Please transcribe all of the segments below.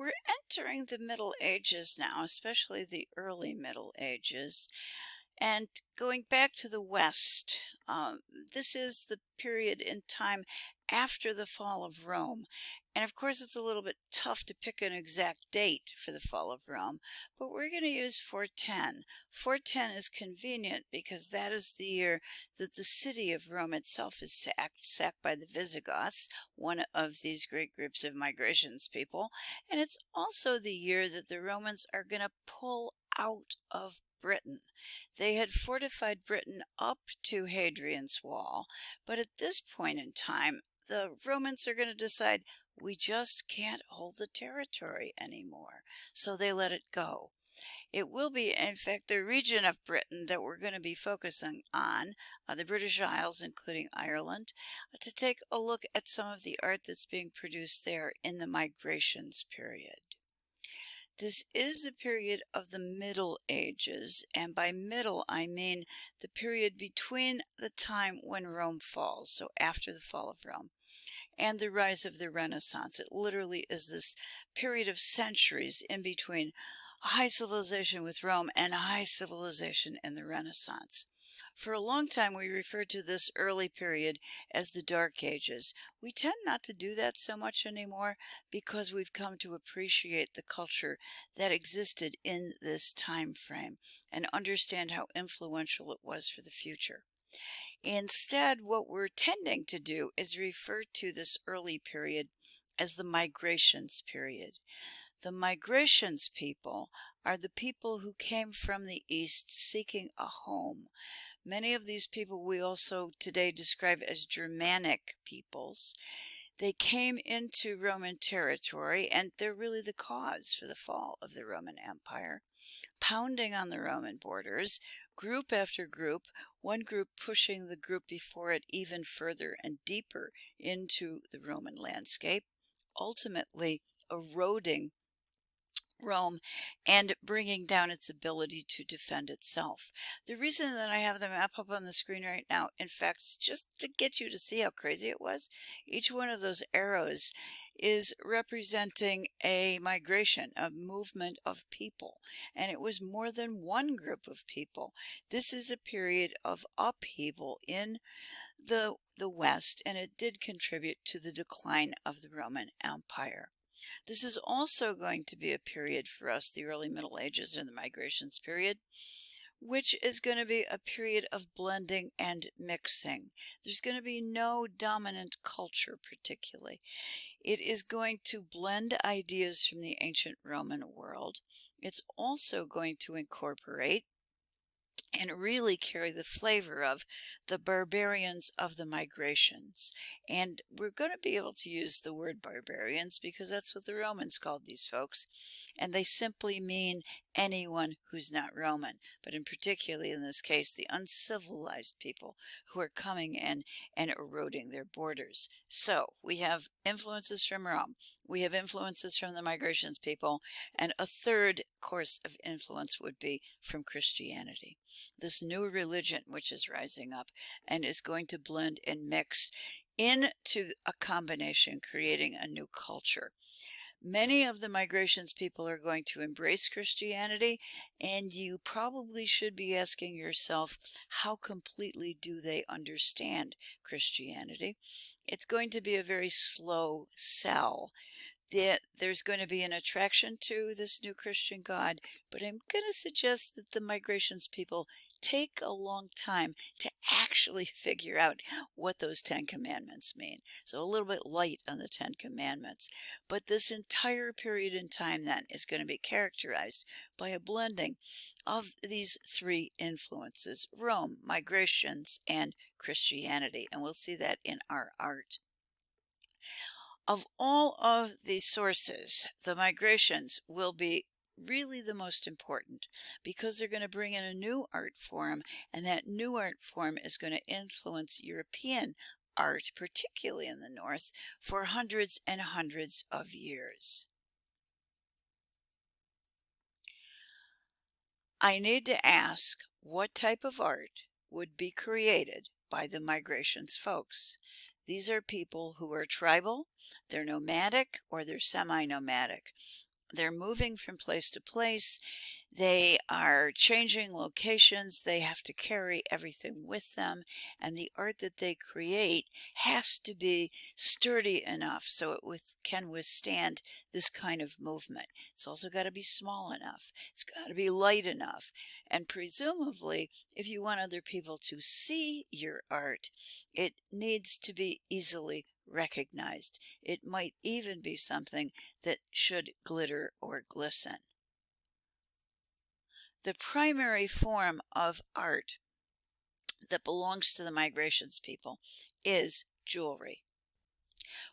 We're entering the Middle Ages now, especially the early Middle Ages. And going back to the West, this is the period in time after the fall of Rome. And of course, it's a little bit tough to pick an exact date for the fall of Rome, but we're going to use 410. 410 is convenient because that is the year that the city of Rome itself is sacked by the Visigoths, one of these great groups of migrations people. And it's also the year that the Romans are going to pull out of Britain. They had fortified Britain up to Hadrian's Wall, but at this point in time, the Romans are going to decide we just can't hold the territory anymore, so they let it go. It will be, in fact, the region of Britain that we're going to be focusing on, the British Isles, including Ireland, to take a look at some of the art that's being produced there in the migrations period. This is the period of the Middle Ages, and by middle I mean the period between the time when Rome falls, so after the fall of Rome, and the rise of the Renaissance. It literally is this period of centuries in between high civilization with Rome and high civilization in the Renaissance. For a long time, we referred to this early period as the Dark Ages. We tend not to do that so much anymore because we've come to appreciate the culture that existed in this time frame and understand how influential it was for the future. Instead, what we're tending to do is refer to this early period as the migrations period. The migrations people are the people who came from the East seeking a home. Many of these people we also today describe as Germanic peoples. They came into Roman territory, and they're really the cause for the fall of the Roman Empire, pounding on the Roman borders, group after group, one group pushing the group before it even further and deeper into the Roman landscape, ultimately eroding Rome and bringing down its ability to defend itself. The reason that I have the map up on the screen right now, in fact, is just to get you to see how crazy it was. Each one of those arrows is representing a migration, a movement of people, and it was more than one group of people. This is a period of upheaval in the West, and it did contribute to the decline of the Roman Empire. This is also going to be a period for us, the early Middle Ages and the migrations period, which is going to be a period of blending and mixing. There's going to be no dominant culture particularly. It is going to blend ideas from the ancient Roman world. It's also going to incorporate and really carry the flavor of the barbarians of the migrations. And we're going to be able to use the word barbarians because that's what the Romans called these folks. And they simply mean anyone who's not Roman, but in particularly in this case, the uncivilized people who are coming in and eroding their borders. So we have influences from Rome. We have influences from the migrations people. And a third course of influence would be from Christianity, this new religion which is rising up and is going to blend and mix into a combination, creating a new culture. Many of the migrations people are going to embrace Christianity, and you probably should be asking yourself, how completely do they understand Christianity? It's going to be a very slow sell. There's going to be an attraction to this new Christian God, but I'm going to suggest that the migrations people take a long time to actually figure out what those 10 commandments mean. So a little bit light on the 10 commandments. But this entire period in time then is going to be characterized by a blending of these three influences: Rome, migrations, and Christianity. And we'll see that in our art. Of all of these sources, the migrations will be really the most important because they're going to bring in a new art form, and that new art form is going to influence European art, particularly in the North, for hundreds and hundreds of years. I need to ask, what type of art would be created by the migrations folks? These are people who are tribal, they're nomadic, or they're semi-nomadic. They're moving from place to place. They are changing locations. They have to carry everything with them. And the art that they create has to be sturdy enough so it can withstand this kind of movement. It's also got to be small enough. It's got to be light enough. And presumably, if you want other people to see your art, it needs to be easily recognized. It might even be something that should glitter or glisten. The primary form of art that belongs to the migrations people is jewelry.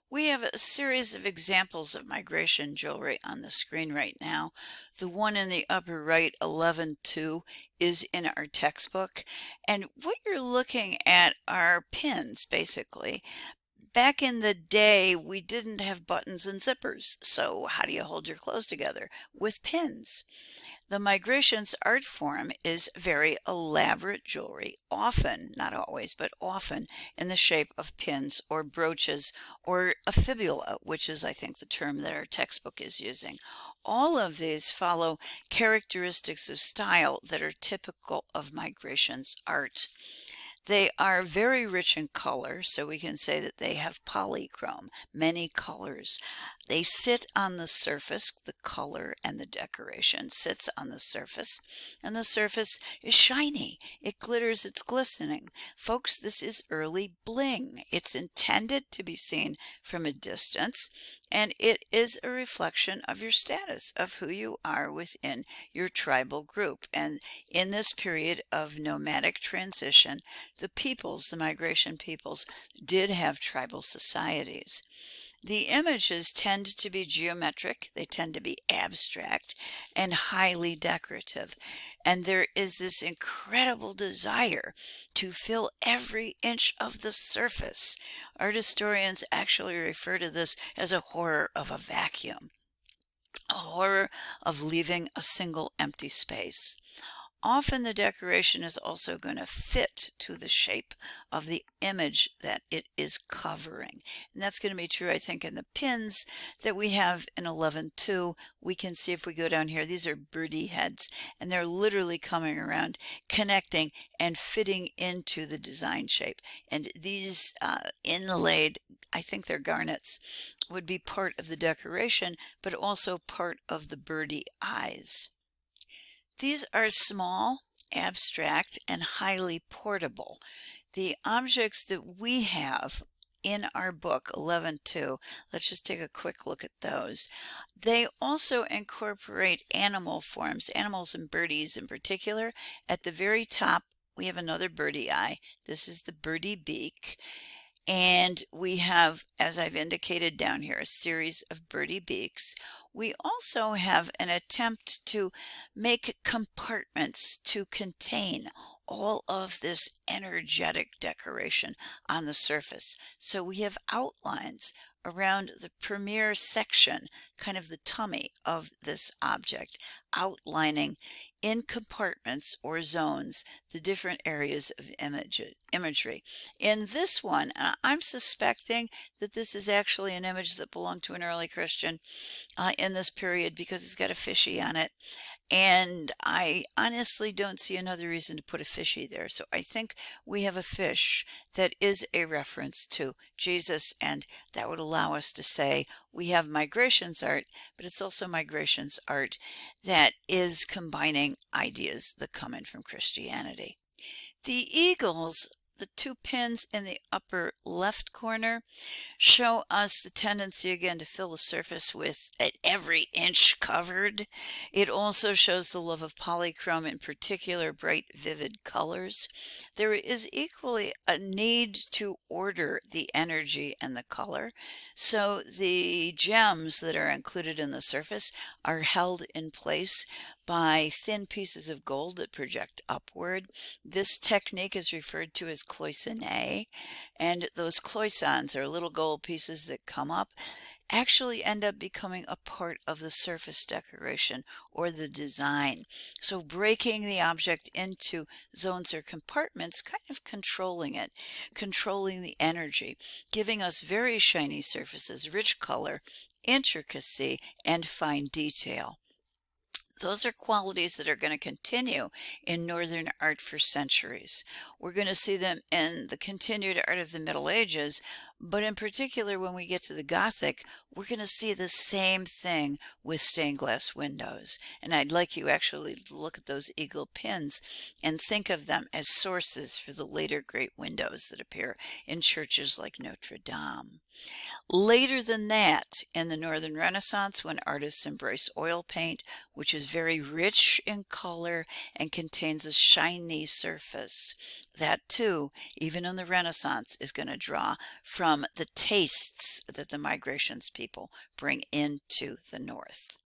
We have a series of examples of migration jewelry on the screen right now. The one in the upper right, 11.2, is in our textbook. And what you're looking at are pins, basically. Back in the day, we didn't have buttons and zippers. So how do you hold your clothes together? With pins. The migrations art form is very elaborate jewelry, often, not always, but often in the shape of pins or brooches or a fibula, which is, I think, the term that our textbook is using. All of these follow characteristics of style that are typical of migrations art. They are very rich in color, so we can say that they have polychrome, many colors. They sit on the surface, the color and the decoration sits on the surface, and the surface is shiny. It glitters, it's glistening. Folks, this is early bling. It's intended to be seen from a distance, and it is a reflection of your status, of who you are within your tribal group. And in this period of nomadic transition, the migration peoples, did have tribal societies. The images tend to be geometric, they tend to be abstract, and highly decorative. And there is this incredible desire to fill every inch of the surface. Art historians actually refer to this as a horror of a vacuum, a horror of leaving a single empty space. Often the decoration is also going to fit to the shape of the image that it is covering. And that's going to be true, I think, in the pins that we have in 11.2. We can see if we go down here, these are birdie heads, and they're literally coming around, connecting and fitting into the design shape. And these inlaid, I think they're garnets, would be part of the decoration, but also part of the birdie eyes. These are small, abstract, and highly portable. The objects that we have in our book, 11.2, let's just take a quick look at those. They also incorporate animal forms, animals and birdies in particular. At the very top, we have another birdie eye. This is the birdie beak. And we have, as I've indicated down here, a series of birdie beaks. We also have an attempt to make compartments to contain all of this energetic decoration on the surface. So we have outlines around the premier section, kind of the tummy of this object, outlining in compartments or zones the different areas of imagery. In this one, I'm suspecting that this is actually an image that belonged to an early Christian in this period because it's got a fishy on it. And I honestly don't see another reason to put a fishy there. So I think we have a fish that is a reference to Jesus, and that would allow us to say we have migrations art, but it's also migrations art that is combining ideas that come in from Christianity. The eagles, the two pins in the upper left corner, show us the tendency again to fill the surface with every inch covered. It also shows the love of polychrome, in particular bright vivid colors. There is equally a need to order the energy and the color, so the gems that are included in the surface are held in place by thin pieces of gold that project upward. This technique is referred to as cloisonne, and those cloisons are little gold pieces that come up actually end up becoming a part of the surface decoration or the design. So breaking the object into zones or compartments, kind of controlling it, controlling the energy, giving us very shiny surfaces, rich color, intricacy, and fine detail. Those are qualities that are going to continue in Northern art for centuries. We're going to see them in the continued art of the Middle Ages, but in particular, when we get to the Gothic, we're going to see the same thing with stained glass windows. And I'd like you actually to look at those eagle pins and think of them as sources for the later great windows that appear in churches like Notre Dame. Later than that, in the Northern Renaissance, when artists embrace oil paint, which is very rich in color and contains a shiny surface, that too, even in the Renaissance, is going to draw from the tastes that the migrations people bring into the North.